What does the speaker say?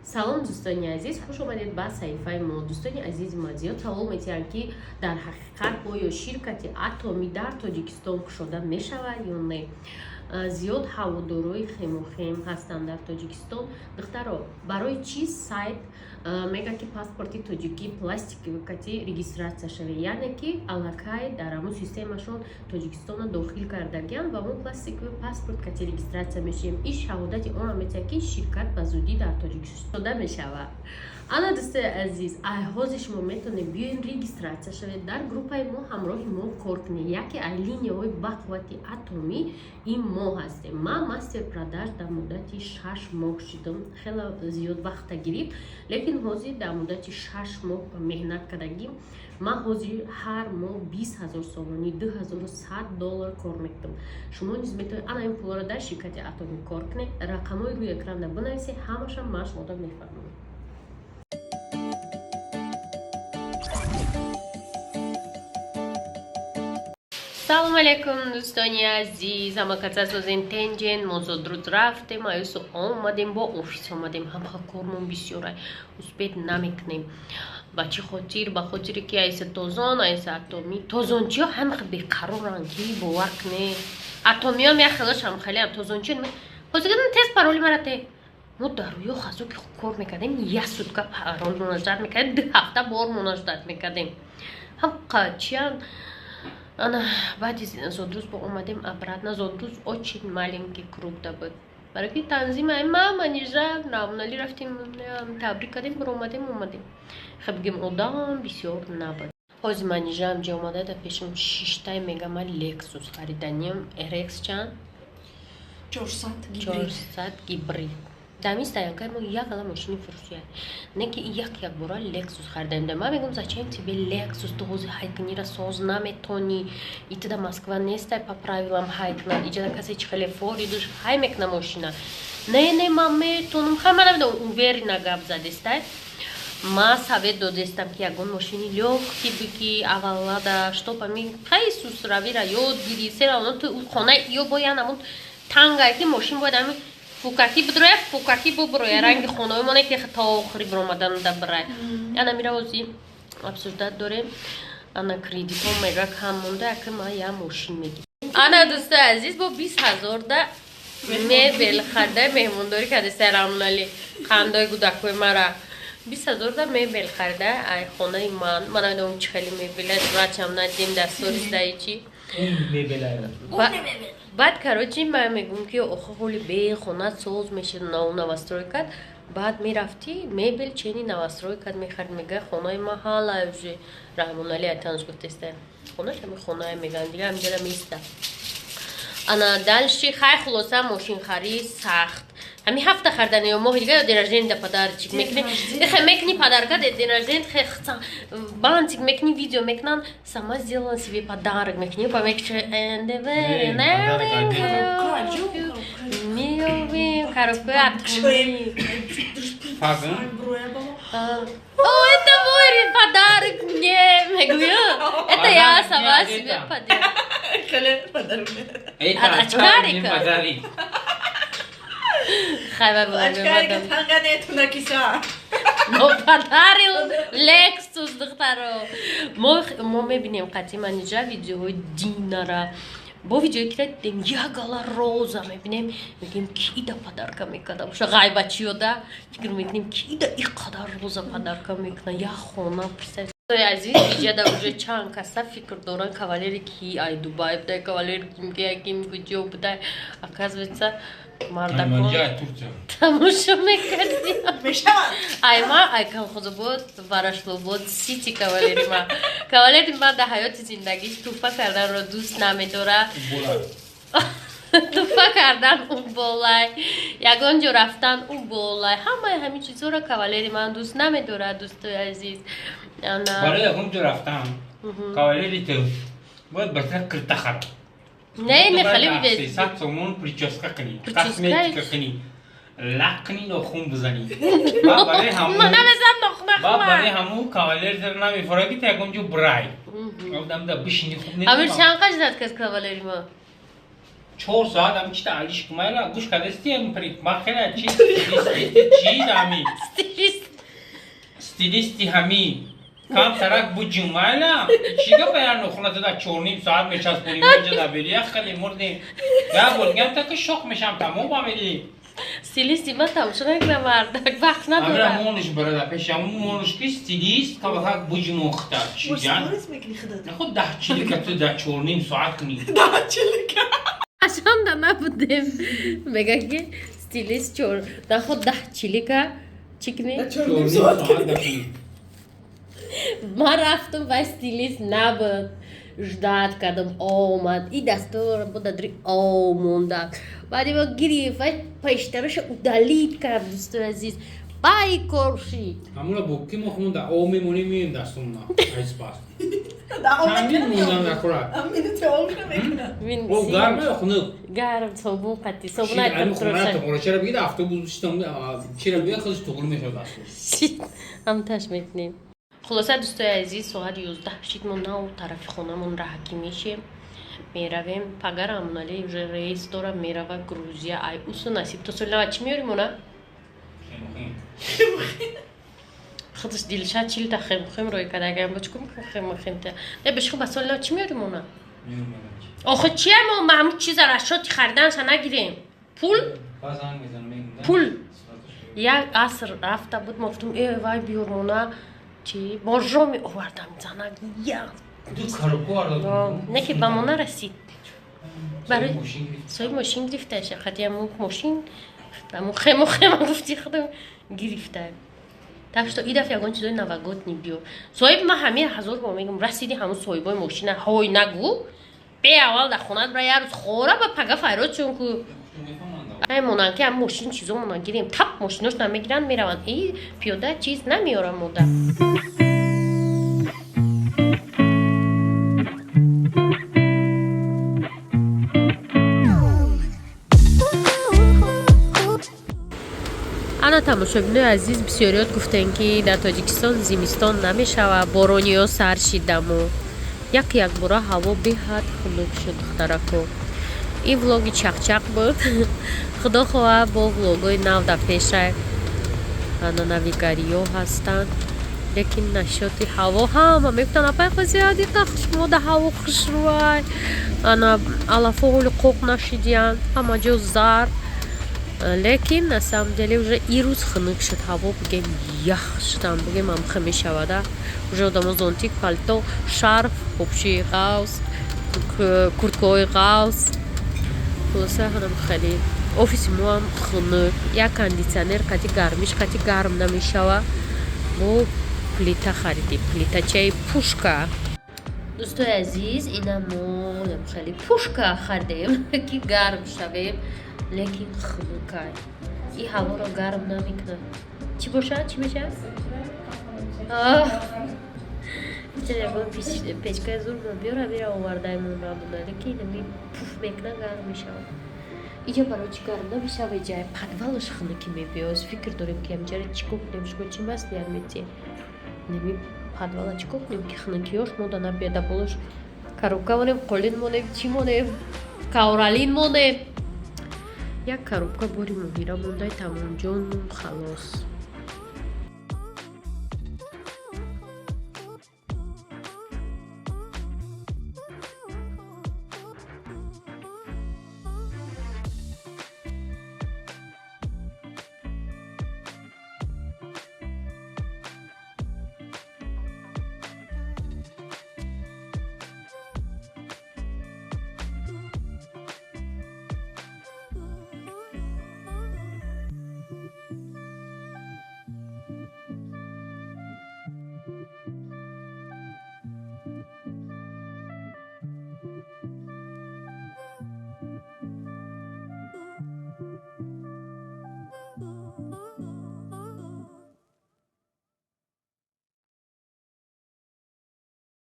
салом дӯстони азиз, хуш омадед ба саҳифаи мо. Дӯстони азизи мо зиёд савол метиҳанд ки дар ҳақиқат оё ширкати Atomi дар Тоҷикистон кушода мешавад ё не? Зиёд ҳаводорои хемохем ҳастанд дар Тоҷикистон. Духтаро, барои чӣ сайт мега ки паспорти тоҷикӣ пластикати регистратсия шаве, яъне ки аллакай дар ҳамун системашон Тоҷикистона дохил кардагиянд ва мо пластикови паспорт кати регистратсия мешавем. Иш шаҳодати онро метиҳад ки ширкат ба зудӣ дар Тоҷикистон мешавад. Ана дӯстои азиз, ҳозир шумо метавонед биёед регистратсия шавед, дар группаи мо ҳамроҳи мо кор кунед. Яке аз линияҳои бақуввати Atomi ин мо ҳастем. Ман мастер продаж дар муддати 6 моҳ шудам. Хеле зиёд вақта гирифт, лекин ҳозир дар муддати 6 моҳ меҳнат кардагим. Ман ҳозир ҳар моҳ 20,000 сомонӣ, $2,100 кор мекунам. Шумо низ метавонед ана ин пулро дар ширкати Atomi кор кунед. Рақамҳои рӯи экрана бинависед, ҳамаша ман шуморо мефаҳмонам. Салом алейкум дӯстони азиз, ҳамакаца созен тенҷен, мо зодруд рафтем, аюсу омадем, бо офис омадем, ҳамаха кормон бисёрай, успеҳ намекунем. Ба чӣ хотир? Ба хотире ки айса тозон, айса Atomi, тозончиҳо ҳамаха беқароранд ки бовар кунед. Atomiҳоам як хелошам хелеам, тозончиҳо ҳозиргадам тест пароли мара те. мо дар рӯё хазо ки кор мекардем, як сутка парол мунаҷат мекардем, 2 ҳафта бор мунаҷат мекардем. ҳамқачиян ана баъди зодруз бо омадем обратно. Зодруз очень маленький круг да буд. Барои ки танзим ай мама нижа намунали рафтим табрик кардем, омадем. Хеб бигем одам бисёр набуд. ҳозир манижаам ҷа омада да пешам 6 мегамал Lexus хариданем. RX чанд? 400 гибрид. Дами стоянка мо як ала машини фурӯшиям. Не ки як бора Lexus харидем. Да ман мегум зачем тебе Lexus? Ту ҳозир ҳайкнира соз наметони. Итда Москва нестай по правилам ҳайкна. Иҷада касе чихеле фори душ ҳай мекна машина. Не ман метонам. Хай ман намедонам уверина гап задестай. Ма совет додестам ки ягон машини лёгкий бики аввалада штопами хай сусравира ёд гири сера он ту хонаи ё боян амун тангай ки машин бояд ами фукаки бидроя, фукаки буброя. Ранги хонаи моне ки та охири биромадан да брай. Ана мира ози обсуждат дорем. Ана кредитҳо мега кам монда, яка ма я машин мегирам. Ана дӯстои азиз, бо 20,000 да мебел харда меҳмондорӣ карда сайрамунали қандои гудакои мара. 20,000 да мебел харда ай хонаи ман. Ман намедонам чӣ хеле мебела врачам надим дастори сдаи чи. Баъд короче ман мегӯям ки охо ҳоли бе хона соз мешид, навастрой кард. Баъд мерафтӣ мебел чени навастрой кард мехард, мега хонаи маҳалла уже Раҳмонали айтанш гуфтестай. Хонаша ми хонаи меган дига амҷада миста. Ана дальши хай хулоса машин харид сахт. Ами ҳафта хардани ё моҳи дига день рождения да подарочек мекунӣ. Хе мекунӣ подарка день рождения хе бантик мекунӣ, видео мекунан, сама сделала себе подарок мекунӣ, па мекунӣ миёбим коробкаи Atomi. О, это мой подарок мне, мегӯю. Это я сама себе подарок. Очкарик. Хайва очкарик танга нетуна киса. мо подарил Lexus духтаро. Мо мебинем қатъи манижа видеоҳои динара. Бо видеои ки дидем як ала роза мебинем, мегӯем ки да подарка мекарда боша ғайбачиёда фикр мекунем ки да иқадар роза подарка мекуна як хона писар. Азиз иҷада уже чанд каса фикр доранд кавалери ки ай Дубай будай, кавалери ким куҷо будай. Оказывается мардакон тамошо мекардим. Айма ай Колхозобод, Варашлобод, Сити кавалери ма. Кавалери ма да ҳаёти зиндагиш туҳфа карданро дӯст намедорад. Туҳфа кардан у болай, ягон ҷо рафтан у болай. Ҳамаи ҳамин чизҳоро кавалери ман дӯст намедорад. Дӯстои азиз, барои ягон ҷо рафтан кавалери ту бояд баъд киртахат. Не хали бивез. 300 сомон прическа кунӣ, косметика кунӣ, лак кунӣ, нохун бизанӣ. Ман намезам нохунахун. барои ҳамун кавалер намефорад ки ягон ҷо брай. Одам да бишини хуб не. Амир чанд қач зад кас кавалери ма? 4 ساعت هم چی تعلیش کمایلا گوش کردستی هم پرید مخیلی چی دامی ستیلیستی همی کام سرک بود جمعیلا چیگه بیان نخونت دا 4.5 ساعت میچست پولی میجه دا بری خیلی مردیم یا بولگم تا که شوق میشم تمام بامیدی ستیلیستی من تماشا نکنم مردک وقت ندارم امرا مونش برده پیشم مونش که ستیلیست که بخواه بوج مختار چی جان؟ نخود 10 چیلی که تو دا 4.5 ساعت کنی 10 چیلی که قشنگ دا نبودیم بگه که ستیلیست چور نخود 10 چیلی که چی کنی؟ 4.5 ساعت کنی من رفتم و استیلیست نبود جداد کردم آمد این دستور بود داری آموندم بعدی با گریف و پیشترش دلیت کرد دوست عزیز بای کرشی همونا بوکی مخمون دا او میمونی میم دستون نا ایس باس دعوام چندین نکنم موندن نکورد هم اینو تمام نمیکنم او گرمه یا خنک گرم صابون قطی صابون شیر ایتم علم خونه ترشن تقوله چرا بگید هفته بود شتم چرا بگید خودش تقوله میشه دستون هم تش میکنیم خلاصه دوستای عزیز ساعت 11 شید ما نو طرف خونمون راکی میشیم میرویم پگرمون علی ریس دارم میروه گروزیا ای اوسو نصیب تو سولا چی میاریم اونا خودش دیلشاد چیل تا خیم روی کده اگه هم بچکم خیم تا نه بشکو بسولا چی میاریم اونا آخه چیه ما همون چیز رشاتی خریدن سا نگیریم پول پول یک عصر رفته بود مفتم ای وای بیارونا چی باجرا می آوردم زنگ یا تو کارو آردم نه که به ما نرسید برای سوی ماشین گرفته شه خطی همون ماشین همون خیمه گفتی خودم گرفته تاکش تو ای دفعه یکان چیزای نوگات نیبیو سوی ما همه هزار با میگم رسیدی همون سوی بای ماشین های نگو به اول در خونت برای یه روز خوره با پگه فیراد چون که همونان که هم ماشین چیزو مونان گیریم تپ ماشیناش نمیگیرن میروند ای پیاده چیز نمیارم موده انا تماشاگران عزیز بسیاریات گفتن که در تاجیکستان زمستان نمیشوه بارانی ها سر شیدم و یک باره هوا به حد خنک شد دخترکو این ولاگی چق بود خدا خواه با ولاگای نو در پیشه انا نویگری ها هستن لیکن نشاطی هوا همه میگفتن اپای خوزی هادی قخش موده هوا خوش روی انا علافه هول قوق نشیدین اما جو زار لیکن نسام دلی وجه ای روز خنک شد هوا بگیم یخ شدم بگیم هم خمی شوده وجه دم زونتیک پالتو شارف خوبشی غاوس کرتکوی غاوس خلاصه هنم خیلی اوفیس مو هم خنک یا کاندیسیونر قطی گرمیش قطی گرم نمیشوه بو پلیتا خریدیم پلیتا چای پوشکا دوستای عزیز اینم مو خیلی پوشکا خریدیم که گرم شویم لیکن خنکای این هوا رو گرم نمیکنه چی باشه؟ چی بشه؟ چرا با پیچکای زور بیاره آورده ایمون را بوده لیکن اینمی پوف میکنه گرم میشه اینجا برای چی گرم نمیشه و جای پدوالش خنکی میبیاز فکر داریم که همجاره چی کنیم شکو چی مست بیارمیتی نمی پدوالا چی کنیم که خنکیاش مودا نبیده بولش کاروبکا مونیم قلین مونیم چی مونیم کاورالین مونیم یک коробка بوری مهیره مونده تمام جان خلاص